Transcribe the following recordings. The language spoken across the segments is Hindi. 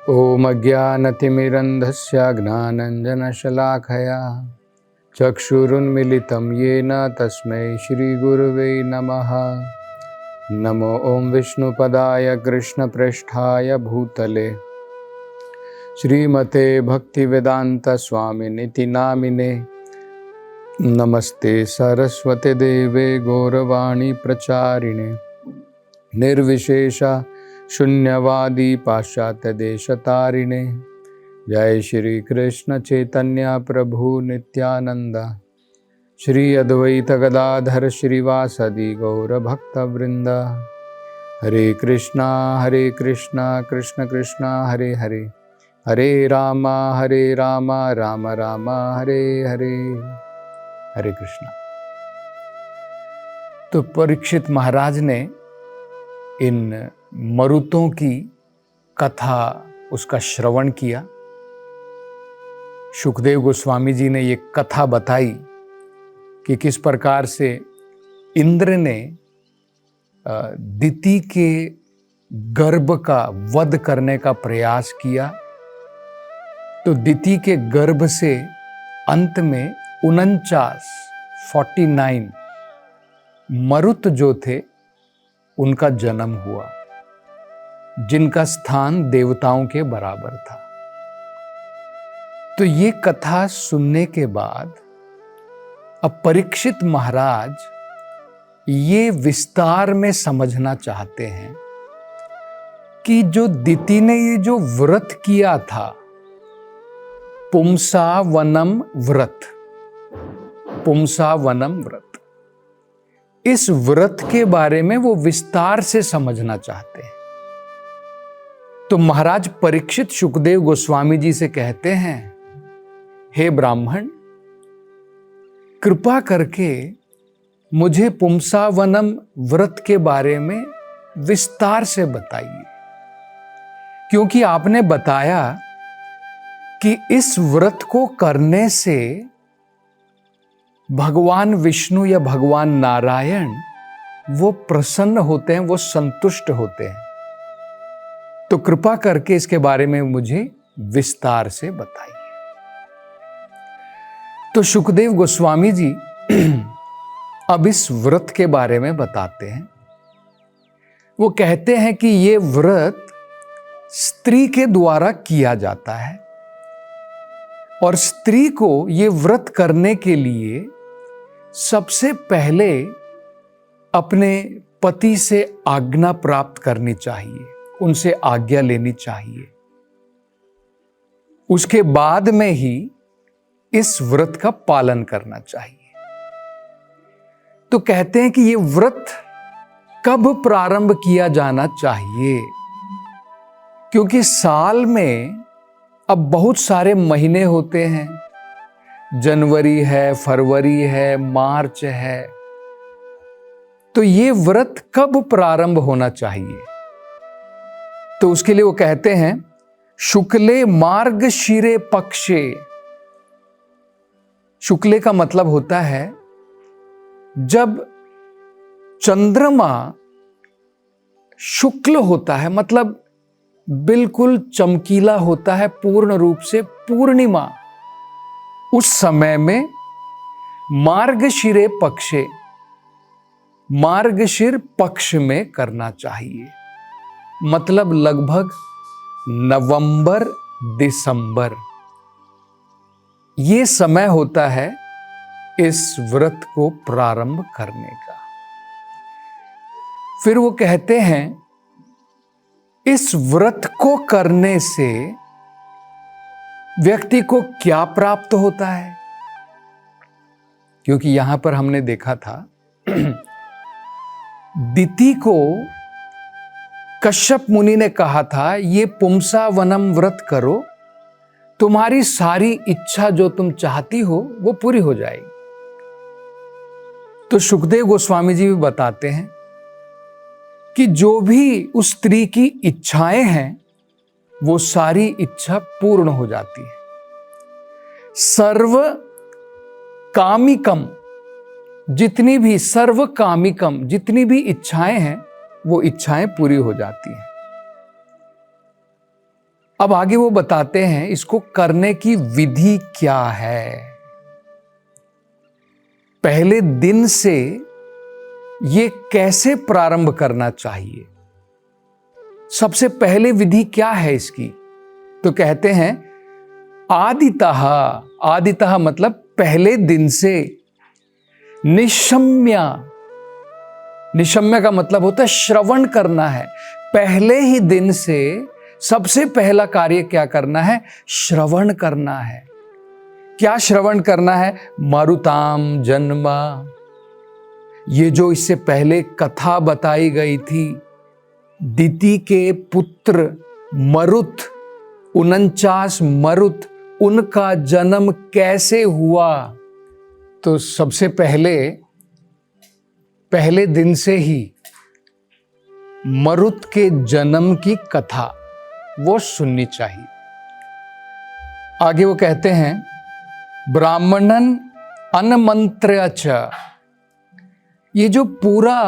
ॐ अज्ञानतिमिरन्धस्य ज्ञानञ्जनशलाखया चक्षुरुन्मिलितं येन तस्मै श्रीगुरुवे नमः। नमो ॐ विष्णुपदाय कृष्णप्रेष्ठाय भूतले श्रीमते भक्तिवेदान्तस्वामिनिति नामिने। नमस्ते सरस्वती देवे गौरवाणी प्रचारिणे निर्विशेष शून्यवादी पाश्चात्य देशतारिणे। जय श्री कृष्ण चैतन्य प्रभु नित्यानंद श्री अद्वैत गदाधर श्रीवासदि गौर भक्तवृंद। हरे कृष्णा कृष्ण कृष्णा हरे हरे, हरे राम राम राम हरे हरे। हरे कृष्णा। तो परीक्षित महाराज ने इन मरुतों की कथा उसका श्रवण किया। शुकदेव गोस्वामी जी ने ये कथा बताई कि किस प्रकार से इंद्र ने दिति के गर्भ का वध करने का प्रयास किया। तो दिति के गर्भ से अंत में 49 मरुत जो थे उनका जन्म हुआ, जिनका स्थान देवताओं के बराबर था। तो ये कथा सुनने के बाद अब परीक्षित महाराज ये विस्तार में समझना चाहते हैं कि जो दिति ने ये जो व्रत किया था, पुंसावनम व्रत, इस व्रत के बारे में वो विस्तार से समझना चाहते हैं। तो महाराज परीक्षित शुकदेव गोस्वामी जी से कहते हैं, हे ब्राह्मण, कृपा करके मुझे पुंसावनम व्रत के बारे में विस्तार से बताइए, क्योंकि आपने बताया कि इस व्रत को करने से भगवान विष्णु या भगवान नारायण वो प्रसन्न होते हैं, वो संतुष्ट होते हैं। तो कृपा करके इसके बारे में मुझे विस्तार से बताइए। तो शुकदेव गोस्वामी जी अब इस व्रत के बारे में बताते हैं। वो कहते हैं कि ये व्रत स्त्री के द्वारा किया जाता है और स्त्री को ये व्रत करने के लिए सबसे पहले अपने पति से आज्ञा प्राप्त करनी चाहिए, उनसे आज्ञा लेनी चाहिए। उसके बाद में ही इस व्रत का पालन करना चाहिए। तो कहते हैं कि ये व्रत कब प्रारंभ किया जाना चाहिए, क्योंकि साल में अब बहुत सारे महीने होते हैं। जनवरी है, फरवरी है, मार्च है। तो ये व्रत कब प्रारंभ होना चाहिए? तो उसके लिए वो कहते हैं, शुक्ले मार्गशीरे पक्षे। शुक्ले का मतलब होता है जब चंद्रमा शुक्ल होता है, मतलब बिल्कुल चमकीला होता है, पूर्ण रूप से पूर्णिमा, उस समय में मार्गशीरे पक्षे, मार्गशीर पक्ष में करना चाहिए। मतलब लगभग नवंबर दिसंबर ये समय होता है इस व्रत को प्रारंभ करने का। फिर वो कहते हैं, इस व्रत को करने से व्यक्ति को क्या प्राप्त होता है? क्योंकि यहां पर हमने देखा था दिति को कश्यप मुनि ने कहा था, ये पुंसावनम व्रत करो, तुम्हारी सारी इच्छा जो तुम चाहती हो वो पूरी हो जाएगी। तो शुकदेव गोस्वामी जी भी बताते हैं कि जो भी उस स्त्री की इच्छाएं हैं वो सारी इच्छा पूर्ण हो जाती है। सर्व कामिकम, जितनी भी इच्छाएं हैं वो इच्छाएं पूरी हो जाती हैं। अब आगे वो बताते हैं इसको करने की विधि क्या है। पहले दिन से ये कैसे प्रारंभ करना चाहिए, सबसे पहले विधि क्या है इसकी। तो कहते हैं आदितः, आदितः मतलब पहले दिन से, निशम्य, निशम्य का मतलब होता है श्रवण करना है। पहले ही दिन से सबसे पहला कार्य क्या करना है, श्रवण करना है। क्या श्रवण करना है, मारुताम जन्म, ये जो इससे पहले कथा बताई गई थी, दिति के पुत्र मरुत, 49 मरुत, उनका जन्म कैसे हुआ। तो सबसे पहले दिन से ही मरुत के जन्म की कथा वो सुननी चाहिए। आगे वो कहते हैं ब्राह्मणन अन्मंत्र्य च, ये जो पूरा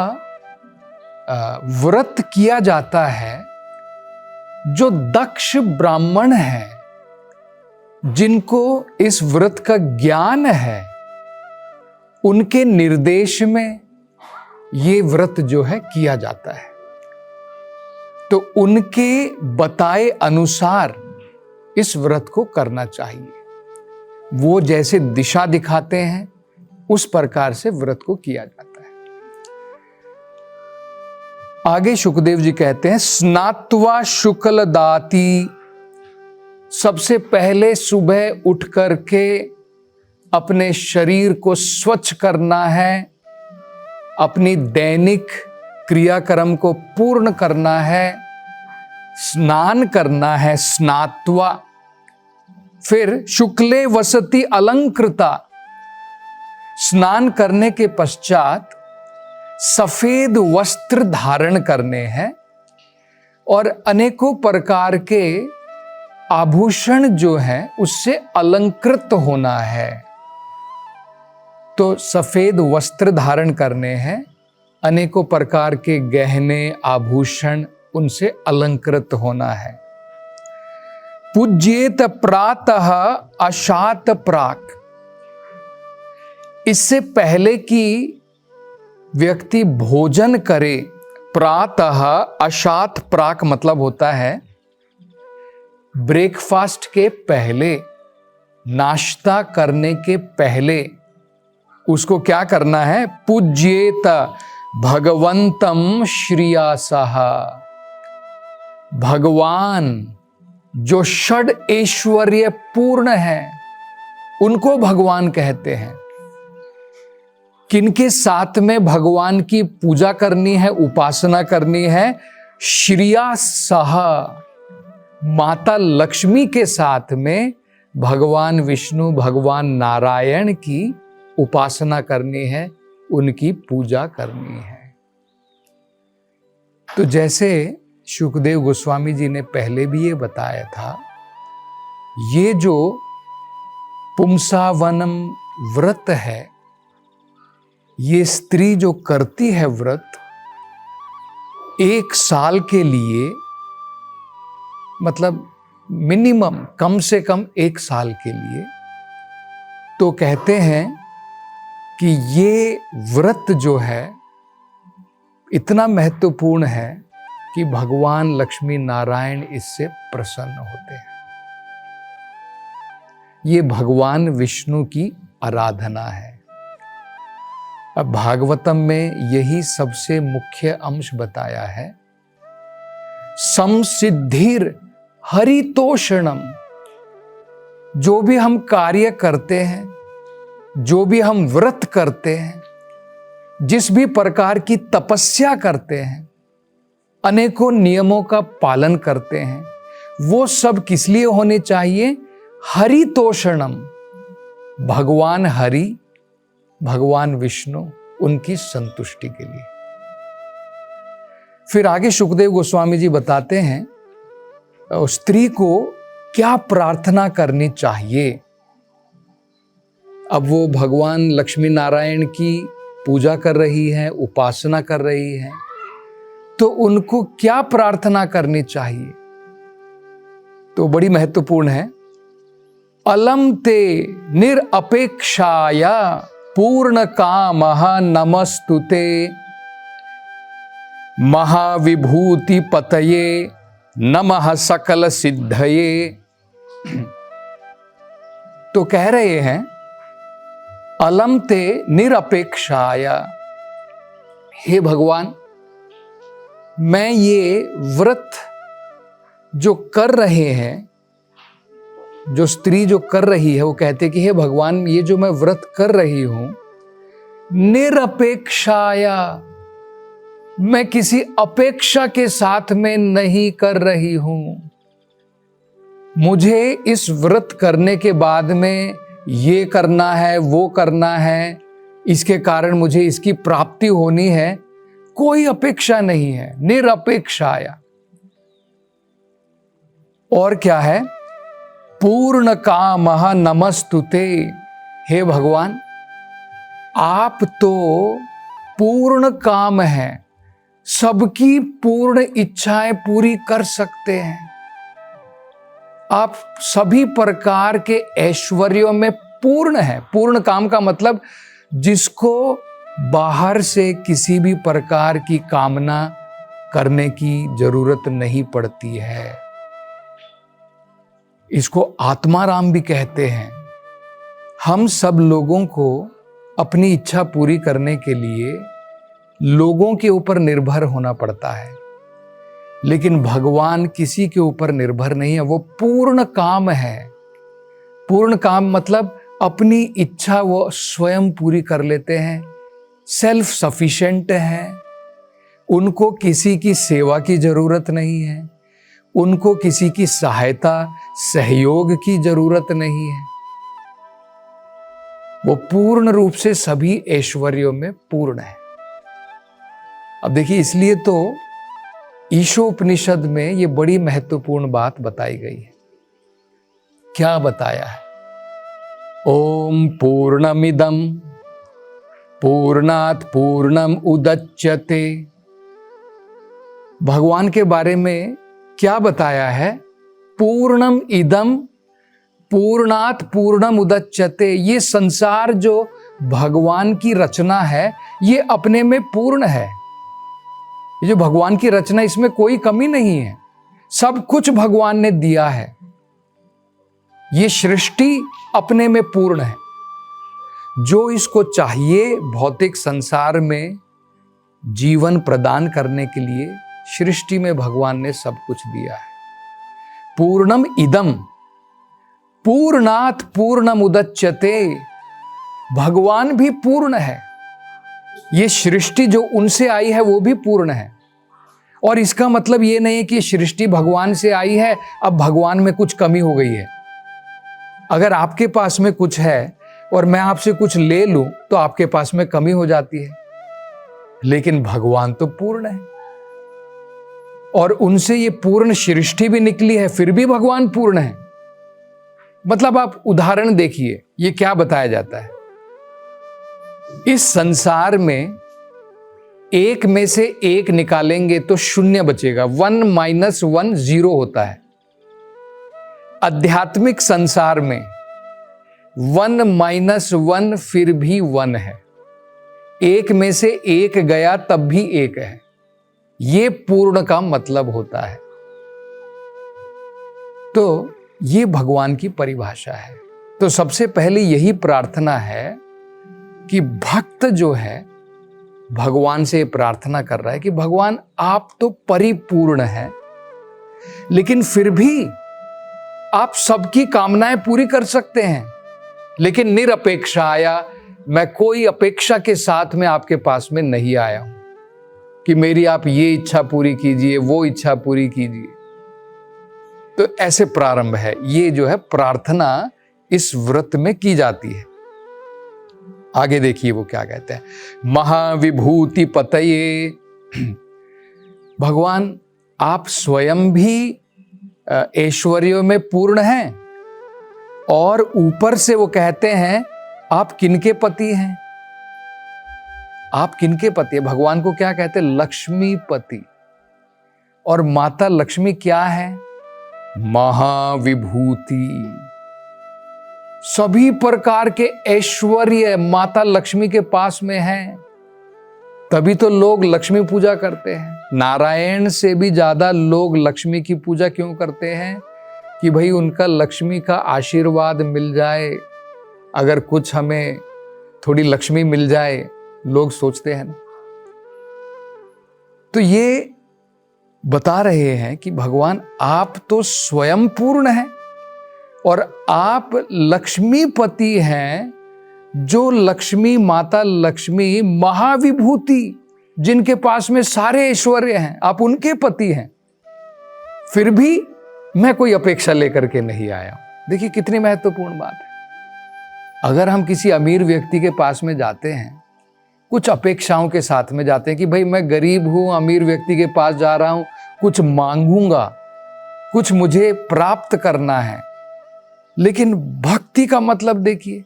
व्रत किया जाता है, जो दक्ष ब्राह्मण है जिनको इस व्रत का ज्ञान है, उनके निर्देश में ये व्रत जो है किया जाता है। तो उनके बताए अनुसार इस व्रत को करना चाहिए। वो जैसे दिशा दिखाते हैं उस प्रकार से व्रत को किया जाता है। आगे शुकदेव जी कहते हैं स्नात्वा शुक्ल दाती, सबसे पहले सुबह उठ करके अपने शरीर को स्वच्छ करना है, अपनी दैनिक क्रियाक्रम को पूर्ण करना है, स्नान करना है, स्नात्वा। फिर शुक्ले वसति अलंकृता, स्नान करने के पश्चात सफेद वस्त्र धारण करने हैं और अनेकों प्रकार के आभूषण जो हैं उससे अलंकृत होना है। तो सफेद वस्त्र धारण करने हैं, अनेकों प्रकार के गहने आभूषण उनसे अलंकृत होना है। पूज्येत प्रातः अशात प्राक, इससे पहले कि व्यक्ति भोजन करे, प्रातः अशात प्राक मतलब होता है ब्रेकफास्ट के पहले, नाश्ता करने के पहले उसको क्या करना है, पूज्येत भगवंतम श्रियासः, भगवान जो षड ऐश्वर्य पूर्ण है उनको भगवान कहते हैं। किनके साथ में भगवान की पूजा करनी है, उपासना करनी है, श्रियासः, माता लक्ष्मी के साथ में भगवान विष्णु भगवान नारायण की उपासना करनी है, उनकी पूजा करनी है। तो जैसे शुकदेव गोस्वामी जी ने पहले भी ये बताया था, ये जो पुंसावनम व्रत है, ये स्त्री जो करती है व्रत 1 साल के लिए, मतलब मिनिमम कम से कम 1 साल के लिए, तो कहते हैं कि ये व्रत जो है इतना महत्वपूर्ण है कि भगवान लक्ष्मी नारायण इससे प्रसन्न होते हैं। ये भगवान विष्णु की आराधना है। अब भागवतम में यही सबसे मुख्य अंश बताया है, समसिद्धिर हरितोषणम, जो भी हम कार्य करते हैं, जो भी हम व्रत करते हैं, जिस भी प्रकार की तपस्या करते हैं, अनेकों नियमों का पालन करते हैं, वो सब किस लिए होने चाहिए, हरितोषणम, भगवान हरि भगवान विष्णु उनकी संतुष्टि के लिए। फिर आगे शुकदेव गोस्वामी जी बताते हैं स्त्री को क्या प्रार्थना करनी चाहिए। अब वो भगवान लक्ष्मी नारायण की पूजा कर रही है, उपासना कर रही है, तो उनको क्या प्रार्थना करनी चाहिए। तो बड़ी महत्वपूर्ण है। अलम ते निरपेक्षाया पूर्ण कामः नमस्तुते महाविभूति पतये नमः सकल सिद्धये। तो कह रहे हैं अलम ते निरपेक्षाया, हे भगवान मैं ये व्रत जो कर रहे हैं, जो स्त्री जो कर रही है वो कहते कि हे भगवान ये जो मैं व्रत कर रही हूं निरपेक्षाया, मैं किसी अपेक्षा के साथ में नहीं कर रही हूं। मुझे इस व्रत करने के बाद में ये करना है वो करना है, इसके कारण मुझे इसकी प्राप्ति होनी है, कोई अपेक्षा नहीं है। निरपेक्षाया। और क्या है? पूर्ण कामः नमस्तुते, हे भगवान आप तो पूर्ण काम है, सबकी पूर्ण इच्छाएं पूरी कर सकते हैं। आप सभी प्रकार के ऐश्वर्यों में पूर्ण है। पूर्ण काम का मतलब जिसको बाहर से किसी भी प्रकार की कामना करने की जरूरत नहीं पड़ती है। इसको आत्माराम भी कहते हैं। हम सब लोगों को अपनी इच्छा पूरी करने के लिए लोगों के ऊपर निर्भर होना पड़ता है, लेकिन भगवान किसी के ऊपर निर्भर नहीं है, वो पूर्ण काम है। पूर्ण काम मतलब अपनी इच्छा वो स्वयं पूरी कर लेते हैं, सेल्फ सफिशिएंट है, उनको किसी की सेवा की जरूरत नहीं है, उनको किसी की सहायता सहयोग की जरूरत नहीं है। वो पूर्ण रूप से सभी ऐश्वर्यों में पूर्ण है। अब देखिए, इसलिए तो ईशोपनिषद में ये बड़ी महत्वपूर्ण बात बताई गई है। क्या बताया है? ओम पूर्णमिदं पूर्णात् पूर्णम उदच्यते। भगवान के बारे में क्या बताया है? पूर्णम इदम पूर्णात् पूर्णम उदच्यते। ये संसार जो भगवान की रचना है ये अपने में पूर्ण है। ये जो भगवान की रचना, इसमें कोई कमी नहीं है, सब कुछ भगवान ने दिया है। ये सृष्टि अपने में पूर्ण है। जो इसको चाहिए भौतिक संसार में जीवन प्रदान करने के लिए सृष्टि में भगवान ने सब कुछ दिया है। पूर्णम इदम पूर्णात् पूर्णम उदच्यते। भगवान भी पूर्ण है। ये सृष्टि जो उनसे आई है वो भी पूर्ण है। और इसका मतलब ये नहीं कि सृष्टि भगवान से आई है अब भगवान में कुछ कमी हो गई है। अगर आपके पास में कुछ है और मैं आपसे कुछ ले लूं तो आपके पास में कमी हो जाती है, लेकिन भगवान तो पूर्ण है और उनसे ये पूर्ण सृष्टि भी निकली है, फिर भी भगवान पूर्ण है। मतलब आप उदाहरण देखिए, ये क्या बताया जाता है। इस संसार में एक में से एक निकालेंगे तो शून्य बचेगा, 1 - 1 0 होता है। आध्यात्मिक संसार में 1 - 1 फिर भी 1 है। एक में से एक गया तब भी एक है। ये पूर्ण का मतलब होता है। तो ये भगवान की परिभाषा है। तो सबसे पहले यही प्रार्थना है कि भक्त जो है भगवान से प्रार्थना कर रहा है कि भगवान आप तो परिपूर्ण हैं, लेकिन फिर भी आप सबकी कामनाएं पूरी कर सकते हैं, लेकिन निरपेक्षाया, मैं कोई अपेक्षा के साथ में आपके पास में नहीं आया हूं कि मेरी आप ये इच्छा पूरी कीजिए वो इच्छा पूरी कीजिए। तो ऐसे प्रारंभ है। ये जो है प्रार्थना इस व्रत में की जाती है। आगे देखिए वो क्या कहते हैं। महाविभूति पतये। भगवान आप स्वयं भी ऐश्वर्यों में पूर्ण हैं और ऊपर से वो कहते हैं आप किनके पति हैं? आप किनके पति हैं? भगवान को क्या कहते हैं? लक्ष्मीपति। और माता लक्ष्मी क्या है? महाविभूति। सभी प्रकार के ऐश्वर्य माता लक्ष्मी के पास में है, तभी तो लोग लक्ष्मी पूजा करते हैं। नारायण से भी ज्यादा लोग लक्ष्मी की पूजा क्यों करते हैं? कि भाई उनका लक्ष्मी का आशीर्वाद मिल जाए, अगर कुछ हमें थोड़ी लक्ष्मी मिल जाए, लोग सोचते हैं ना। तो ये बता रहे हैं कि भगवान आप तो स्वयं पूर्ण हैं और आप लक्ष्मीपति हैं, जो लक्ष्मी माता लक्ष्मी महाविभूति, जिनके पास में सारे ऐश्वर्य हैं, आप उनके पति हैं। फिर भी मैं कोई अपेक्षा लेकर के नहीं आया हूं। देखिए कितनी महत्वपूर्ण बात है। अगर हम किसी अमीर व्यक्ति के पास में जाते हैं, कुछ अपेक्षाओं के साथ में जाते हैं कि भाई मैं गरीब हूं, अमीर व्यक्ति के पास जा रहा हूं, कुछ मांगूंगा, कुछ मुझे प्राप्त करना है। लेकिन भक्ति का मतलब देखिए,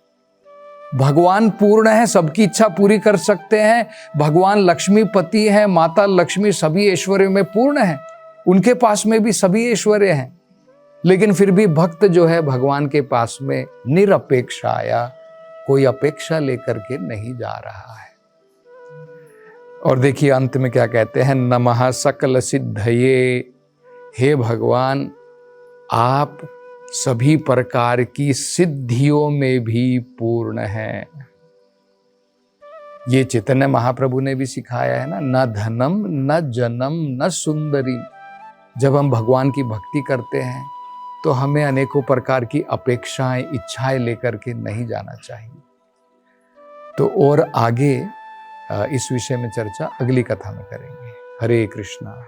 भगवान पूर्ण है, सबकी इच्छा पूरी कर सकते हैं। भगवान लक्ष्मीपति है, माता लक्ष्मी सभी ऐश्वर्य में पूर्ण है, उनके पास में भी सभी ऐश्वर्य हैं। लेकिन फिर भी भक्त जो है भगवान के पास में निरपेक्ष आया, कोई अपेक्षा लेकर के नहीं जा रहा है। और देखिए अंत में क्या कहते हैं, नमः सकल सिद्धये। हे भगवान, आप सभी प्रकार की सिद्धियों में भी पूर्ण हैं। ये चैतन्य महाप्रभु ने भी सिखाया है ना, न धनम न जनम न सुंदरी। जब हम भगवान की भक्ति करते हैं तो हमें अनेकों प्रकार की अपेक्षाएं, इच्छाएं लेकर के नहीं जाना चाहिए। तो और आगे इस विषय में चर्चा अगली कथा में करेंगे। हरे कृष्णा।